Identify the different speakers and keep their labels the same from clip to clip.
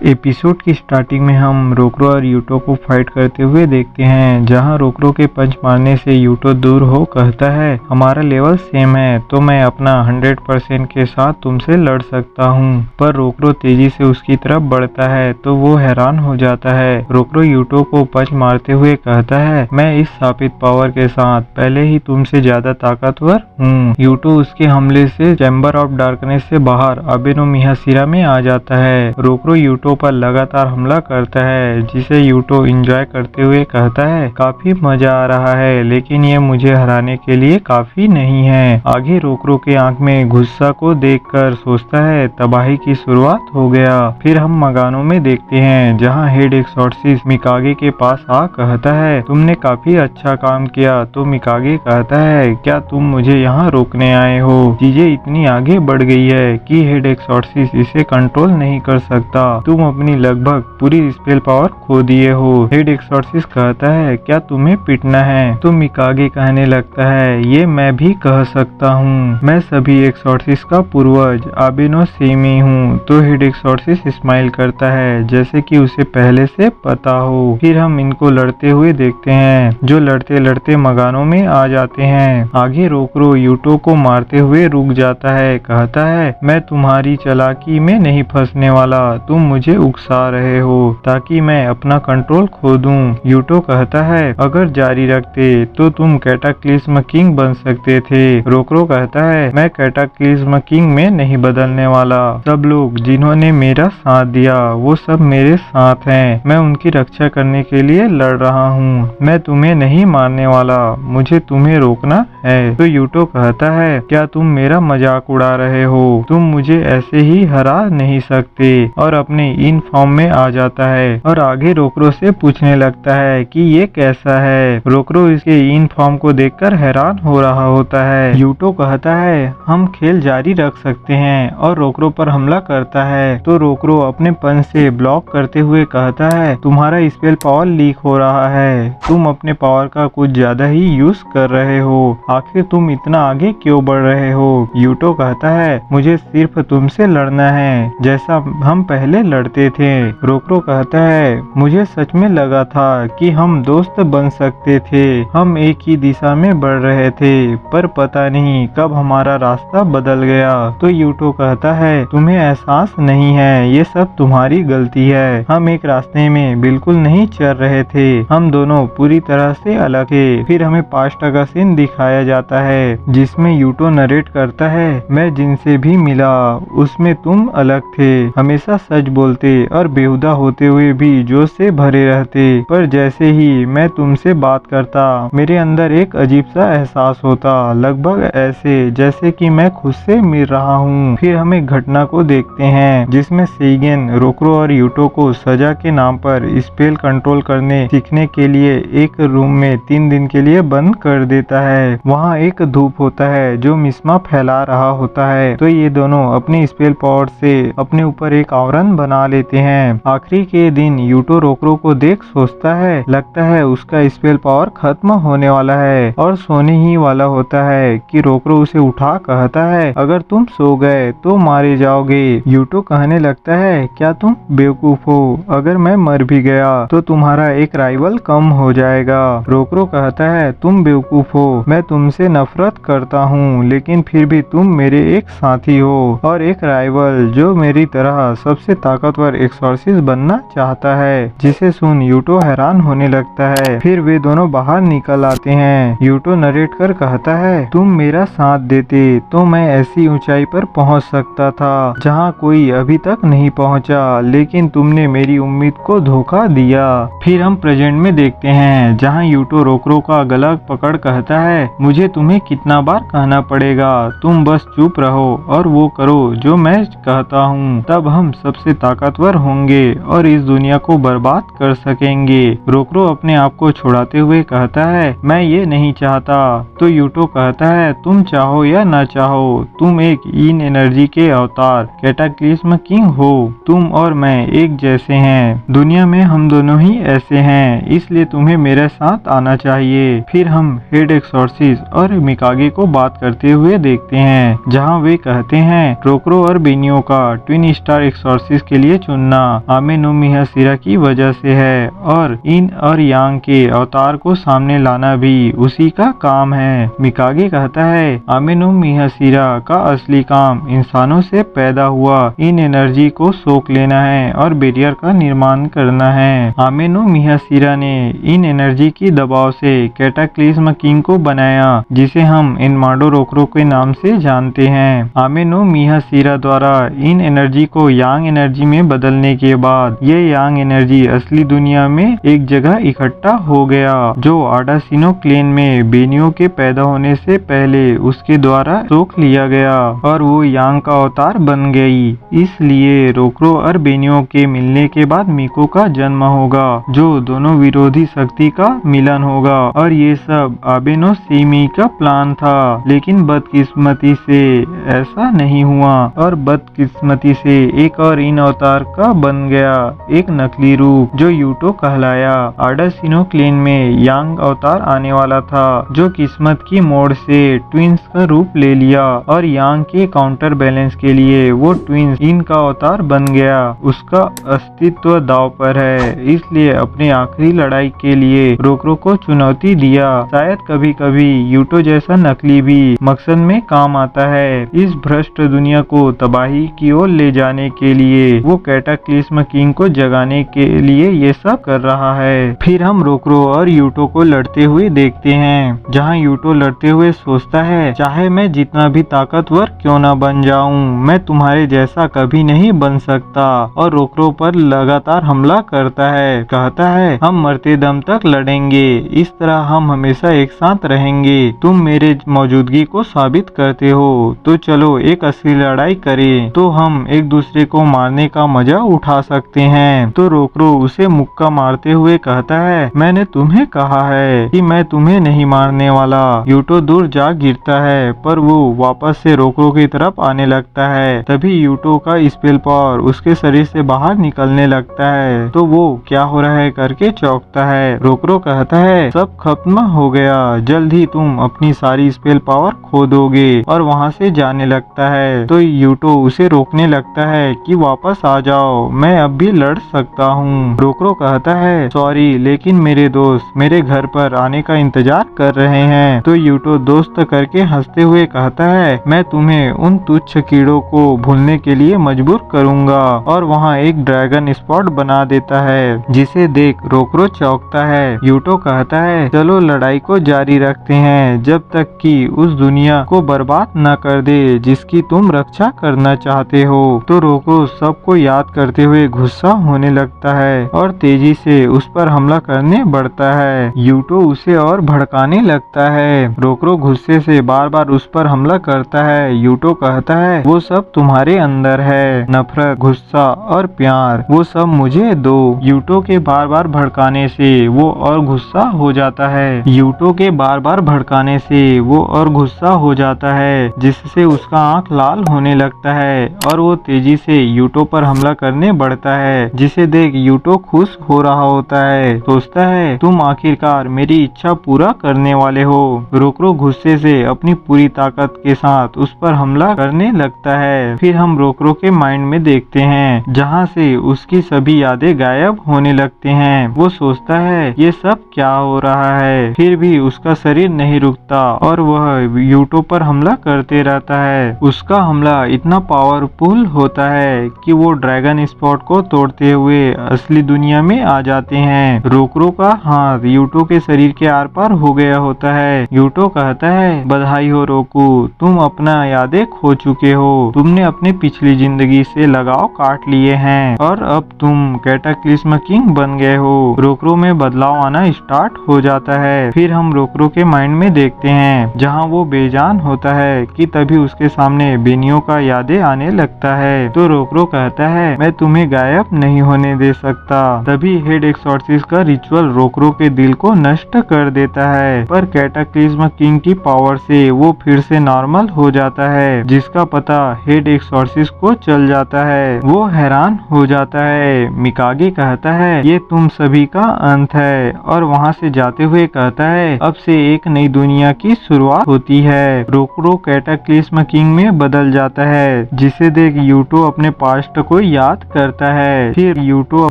Speaker 1: Episode की starting में हम रोकरो और यूटो को फाइट करते हुए देखते हैं, जहां रोकरो के पंच मारने से यूटो दूर हो कहता है हमारा लेवल सेम है तो मैं अपना 100% के साथ तुमसे लड़ सकता हूं। पर रोकरो तेजी से उसकी तरफ बढ़ता है तो वो हैरान हो जाता है। रोकरो यूटो को पंच मारते हुए कहता है मैं इस स्थापित पावर के साथ पहले ही तुमसे ज्यादा ताकतवर हूँ। यूटो उसके हमले से चैम्बर ऑफ डार्कनेस से बाहर अबेनो मिहाशिरा में आ जाता है। रोकरो यूटो पर लगातार हमला करता है, जिसे यूटो एंजॉय करते हुए कहता है काफी मजा आ रहा है, लेकिन ये मुझे हराने के लिए काफी नहीं है। आगे रोकरो के आंख में गुस्सा को देखकर सोचता है तबाही की शुरुआत हो गया। फिर हम मगानो में देखते हैं, जहां हेड एक्सॉर्सिस्ट मिकागे के पास आ कहता है तुमने काफी अच्छा काम किया। तो मिकागे कहता है क्या तुम मुझे यहाँ रोकने आए हो? चीजें इतनी आगे बढ़ गई है कि हेड एक्सॉर्सिस्ट इसे कंट्रोल नहीं कर सकता। तुम अपनी लगभग पूरी स्पेल पावर खो दिए हो। हेड एक्सॉर्सिस्ट कहता है क्या तुम्हें पिटना है? तो मिकागे कहने लगता है ये मैं भी कह सकता हूँ, मैं सभी एक्सॉर्सिस्ट का पूर्वज आबेनो सेमी हूँ। तो हेड एक्सॉर्सिस्ट स्माइल करता है जैसे कि उसे पहले से पता हो। फिर हम इनको लड़ते हुए देखते हैं, जो लड़ते लड़ते मगानो में आ जाते हैं। आगे रोकरो यूटो को मारते हुए रुक जाता है, कहता है मैं तुम्हारी चालाकी में नहीं फंसने वाला, तुम मुझे उकसा रहे हो ताकि मैं अपना कंट्रोल खो दूं। यूटो कहता है अगर जारी रखते तो तुम कैटाक्लिस्म किंग बन सकते थे। रोकरो कहता है मैं कैटाक्लिस्म किंग में नहीं बदलने वाला। सब लोग जिन्होंने मेरा साथ दिया वो सब मेरे साथ हैं, मैं उनकी रक्षा करने के लिए लड़ रहा हूँ। मैं तुम्हें नहीं मारने वाला, मुझे तुम्हें रोकना है। तो यूटो कहता है क्या तुम मेरा मजाक उड़ा रहे हो? तुम मुझे ऐसे ही हरा नहीं सकते, और अपने इन फॉर्म में आ जाता है और आगे रोकरो से पूछने लगता है कि ये कैसा है। रोकरो इसके इन फॉर्म को देखकर हैरान हो रहा होता है। यूटो कहता है हम खेल जारी रख सकते हैं और रोकरो पर हमला करता है। तो रोकरो अपने पंच से ब्लॉक करते हुए कहता है तुम्हारा स्पेल पावर लीक हो रहा है, तुम अपने पावर का कुछ ज्यादा ही यूज कर रहे हो। आखिर तुम इतना आगे क्यों बढ़ रहे हो? यूटो कहता है मुझे सिर्फ तुमसे लड़ना है जैसा हम पहले लड़ते थे। रोकरो कहता है मुझे सच में लगा था कि हम दोस्त बन सकते थे, हम एक ही दिशा में बढ़ रहे थे, पर पता नहीं कब हमारा रास्ता बदल गया। तो यूटो कहता है तुम्हें एहसास नहीं है, ये सब तुम्हारी गलती है, हम एक रास्ते में बिल्कुल नहीं चल रहे थे, हम दोनों पूरी तरह से अलग थे। फिर हमें पास्ट का सीन दिखाया जाता है, जिसमें यूटो नरेट करता है मैं जिनसे भी मिला उसमें तुम अलग थे, हमेशा सच बोलते और बेहुदा होते हुए भी जोश से भरे रहते, पर जैसे ही मैं तुमसे बात करता मेरे अंदर एक अजीब सा एहसास होता, लगभग ऐसे जैसे कि मैं खुद से मिल रहा हूँ। फिर हम एक घटना को देखते हैं जिसमें सेगेन रोकरो और यूटो को सजा के नाम पर स्पेल कंट्रोल करने सीखने के लिए एक रूम में 3 दिन के लिए बंद कर देता है। वहाँ एक धूप होता है जो मिस्मा फैला रहा होता है, तो ये दोनों अपने स्पेल पावर से अपने ऊपर एक आवरण बना लेते हैं। आखिरी के दिन यूटो रोकरो को देख सोचता है लगता है उसका स्पेल पावर खत्म होने वाला है और सोने ही वाला होता है कि रोकरो उसे उठा कहता है अगर तुम सो गए तो मारे जाओगे। यूटो कहने लगता है क्या तुम बेवकूफ हो, अगर मैं मर भी गया तो तुम्हारा एक राइवल कम हो जाएगा। रोकरो कहता है तुम बेवकूफ हो, मैं तुमसे नफरत करता हूँ, लेकिन फिर भी तुम मेरे एक साथी हो और एक राइवल जो मेरी तरह सबसे ताकतवर एक्सॉर्सिस्ट बनना चाहता है। जिसे सुन यूटो हैरान होने लगता है। फिर वे दोनों बाहर निकल आते हैं। यूटो नरेट कर कहता है तुम मेरा साथ देते तो मैं ऐसी ऊंचाई पर पहुंच सकता था जहां कोई अभी तक नहीं पहुंचा, लेकिन तुमने मेरी उम्मीद को धोखा दिया। फिर हम प्रेजेंट में देखते हैं, जहां यूटो रोकरो का गला पकड़ कहता है मुझे तुम्हें कितना बार कहना पड़ेगा, तुम बस चुप रहो और वो करो जो मैं कहता हूँ, तब हम सबसे ताकतवर होंगे और इस दुनिया को बर्बाद कर सकेंगे। रोकरो अपने आप को छुड़ाते हुए कहता है मैं ये नहीं चाहता। तो यूटो कहता है तुम चाहो या ना चाहो तुम एक इन एनर्जी के अवतार कैटाक्लिस्म किंग हो, तुम और मैं एक जैसे हैं, दुनिया में हम दोनों ही ऐसे हैं, इसलिए तुम्हें मेरे साथ आना चाहिए। फिर हम हेड एक्सॉर्सिस्ट और मिकागे को बात करते हुए देखते हैं, जहाँ वे कहते हैं रोकरो और बेनियो का ट्विन स्टार एक्सॉर्सिस्ट के लिए चुनना आमे नो मियाशिरा की वजह से है और इन और यांग के अवतार को सामने लाना भी उसी का काम है। मिकागे कहता है आमे नो मियाशिरा का असली काम इंसानों से पैदा हुआ इन एनर्जी को सोख लेना है और बैरियर का निर्माण करना है। आमे नो मियाशिरा ने इन एनर्जी की दबाव से कैटाक्लिस्म किंग को बनाया जिसे हम एनमाडो रोकरो के नाम से जानते हैं। आमे नो मियाशिरा द्वारा इन एनर्जी को यांग एनर्जी में बदलने के बाद ये यांग एनर्जी असली दुनिया में एक जगह इकट्ठा हो गया जो आडासिनो क्लेन में बेनियो के पैदा होने से पहले उसके द्वारा सोख लिया गया और वो यांग का अवतार बन गई। इसलिए रोकरो और बेनियो के मिलने के बाद मिको का जन्म होगा जो दोनों विरोधी शक्ति का मिलन होगा और ये सब आबे नो सेमी का प्लान था, लेकिन बदकिस्मती से ऐसा नहीं हुआ और बदकिस्मती से एक और इन अवतार का बन गया एक नकली रूप जो यूटो कहलाया। आडासिनो क्लेन में यांग अवतार आने वाला था जो किस्मत की मोड़ से ट्विंस का रूप ले लिया और यांग के काउंटर बैलेंस के लिए वो ट्विंस इनका अवतार बन गया। उसका अस्तित्व दाव पर है, इसलिए अपनी आखिरी लड़ाई के लिए रोकरो को चुनौती दिया। शायद कभी कभी यूटो जैसा नकली भी मकसद में काम आता है। इस भ्रष्ट दुनिया को तबाही की ओर ले जाने के लिए वो कैटाक्लिस्म किंग को जगाने के लिए ये सब कर रहा है। फिर हम रोकरो और यूटो को लड़ते हुए देखते हैं जहाँ यूटो लड़ते हुए सोचता है चाहे मैं जितना भी ताकतवर क्यों न बन जाऊं मैं तुम्हारे जैसा कभी नहीं बन सकता और रोकरो पर लगातार हमला करता है। कहता है हम मरते दम तक लड़ेंगे, इस तरह हम हमेशा एक साथ रहेंगे। तुम मेरे मौजूदगी को साबित करते हो तो चलो एक असली लड़ाई करें तो हम एक दूसरे को मारने का मजा उठा सकते हैं। तो रोकरो उसे मुक्का मारते हुए कहता है मैंने तुम्हें कहा है कि मैं तुम्हें नहीं मारने वाला। यूटो दूर जा गिरता है पर वो वापस से रोकरो की तरफ आने लगता है। तभी यूटो का स्पेल पावर उसके शरीर से बाहर निकलने लगता है तो वो क्या हो रहा है करके चौंकता है। रोकरो कहता है सब खत्म हो गया, जल्द ही तुम अपनी सारी स्पेल पावर खो दोगे और वहाँ से जाने लगता है। तो यूटो उसे रोकने लगता है कि वापस आ जाओ, मैं अब भी लड़ सकता हूँ। रोकरो कहता है सॉरी लेकिन मेरे दोस्त मेरे घर पर आने का इंतजार कर रहे हैं। तो यूटो दोस्त करके हंसते हुए कहता है मैं तुम्हें उन तुच्छ कीड़ों को भूलने के लिए मजबूर करूंगा और वहाँ एक ड्रैगन स्पॉट बना देता है जिसे देख रोकरो चौंकता है। यूटो कहता है चलो लड़ाई को जारी रखते हैं जब तक कि उस दुनिया को बर्बाद न कर दे जिसकी तुम रक्षा करना चाहते हो। तो रोकरो सबको याद करते हुए गुस्सा होने लगता है और तेजी से उस पर हमला करने बढ़ता है। यूटो उसे और भड़काने लगता है। रोकरो गुस्से से बार बार उस पर हमला करता है। यूटो कहता है वो सब तुम्हारे अंदर है, नफरत, गुस्सा और प्यार, वो सब मुझे दो। यूटो के बार बार भड़काने से वो और गुस्सा हो जाता है। यूटो के बार बार भड़काने से वो और गुस्सा हो जाता है जिससे उसका आंख लाल होने लगता है और वो तेजी से यूटो पर हमला करने बढ़ता है जिसे देख यूटो खुश हो रहा होता है। सोचता है तुम आखिरकार मेरी इच्छा पूरा करने वाले हो। रोकरो गुस्से से अपनी पूरी ताकत के साथ उस पर हमला करने लगता है। फिर हम रोकरो के माइंड में देखते हैं जहाँ से उसकी सभी यादें गायब होने लगते हैं। वो सोचता है ये सब क्या हो रहा है, फिर भी उसका शरीर नहीं रुकता और वह यूटो पर हमला करते रहता है। उसका हमला इतना पावरफुल होता है कि वो ड्रैगन स्पॉट को तोड़ते हुए असली दुनिया में आ जाते हैं। रोकरो का हाथ यूटो के शरीर के आर पार हो गया होता है। यूटो कहता है बधाई हो रोकू, तुम अपना यादें खो चुके हो, तुमने अपने पिछली जिंदगी से लगाव काट लिए हैं और अब तुम कैटाक्लिस्म किंग बन गए हो। रोकरो में बदलाव आना स्टार्ट हो जाता है। फिर हम रोकरो के माइंड में देखते हैं जहाँ वो बेजान होता है कि तभी उसके सामने बेनियो का यादें आने लगता है। तो रोकरो कहता है मैं तुम्हें गायब नहीं होने दे सकता। तभी हेड एक्सॉर्सिस्ट का रिचुअल रोकरो के दिल को नष्ट कर देता है पर कैटाक्लिस्म किंग की पावर से वो फिर से नॉर्मल हो जाता है जिसका पता हेड एक्सॉर्सिस्ट को चल जाता है। वो हैरान हो जाता है। मिकागे कहता है ये तुम सभी का अंत है और वहाँ से जाते हुए कहता है अब से एक नई दुनिया की शुरुआत होती है। रोकरो कैटाक्लिस्म किंग में बदल जाता है जिसे देख यूटो अपने पास्ट को को याद करता है। फिर यूटो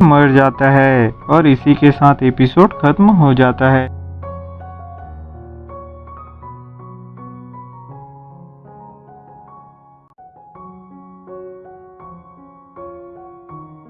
Speaker 1: मर जाता है और इसी के साथ एपिसोड खत्म हो जाता है।